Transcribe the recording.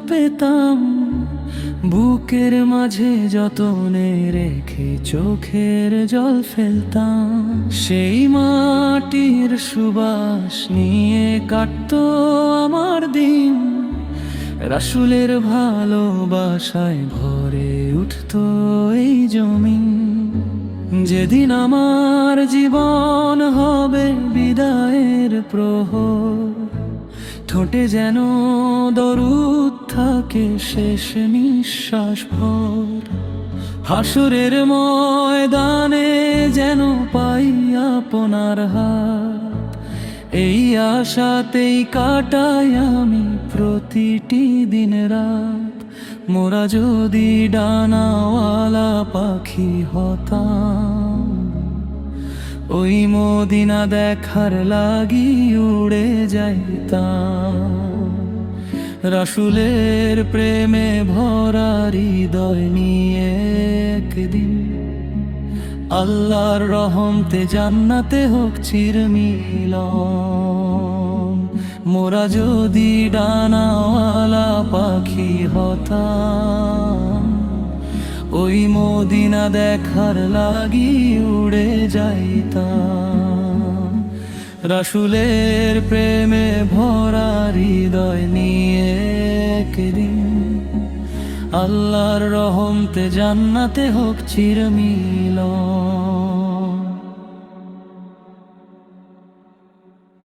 পেতাম, বুকের মাঝে যতনে রেখে চোখের জল ফেলতাম। সেই মাটির সুবাস নিয়ে কাটতো আমার দিন, রাসূলের ভালোবাসায় ভরে উঠতো এই জমিন। যেদিন আমার জীবন হবে বিদায়ের প্রহর, ঠোঁটে যেন দরুদ থাকে শেষ নিঃশ্বাস ভর। হাসরের ময়দানে যেন পাই আপনার হাত, এই আশাতেই কাটাই আমি প্রতিটি দিন রাত। মোরা যদি ডানাওয়ালা পাখি হতাম, ওই মদিনা দেখার লাগি উড়ে যাইতাম। রাসূলের প্রেমে ভরা হৃদয় নিয়ে একদিন আল্লাহর রহমতে জান্নাতে হোক চিরমিলন। মোরা যদি ডানাওয়ালা পাখি হতাম, ওই মদিনা দেখার লাগি উড়ে যাইতাম। রাসূলের প্রেমে ভরা হৃদয় নিয়ে একদিন আল্লাহর রহমতে জান্নাতে হোক চিরমিলন।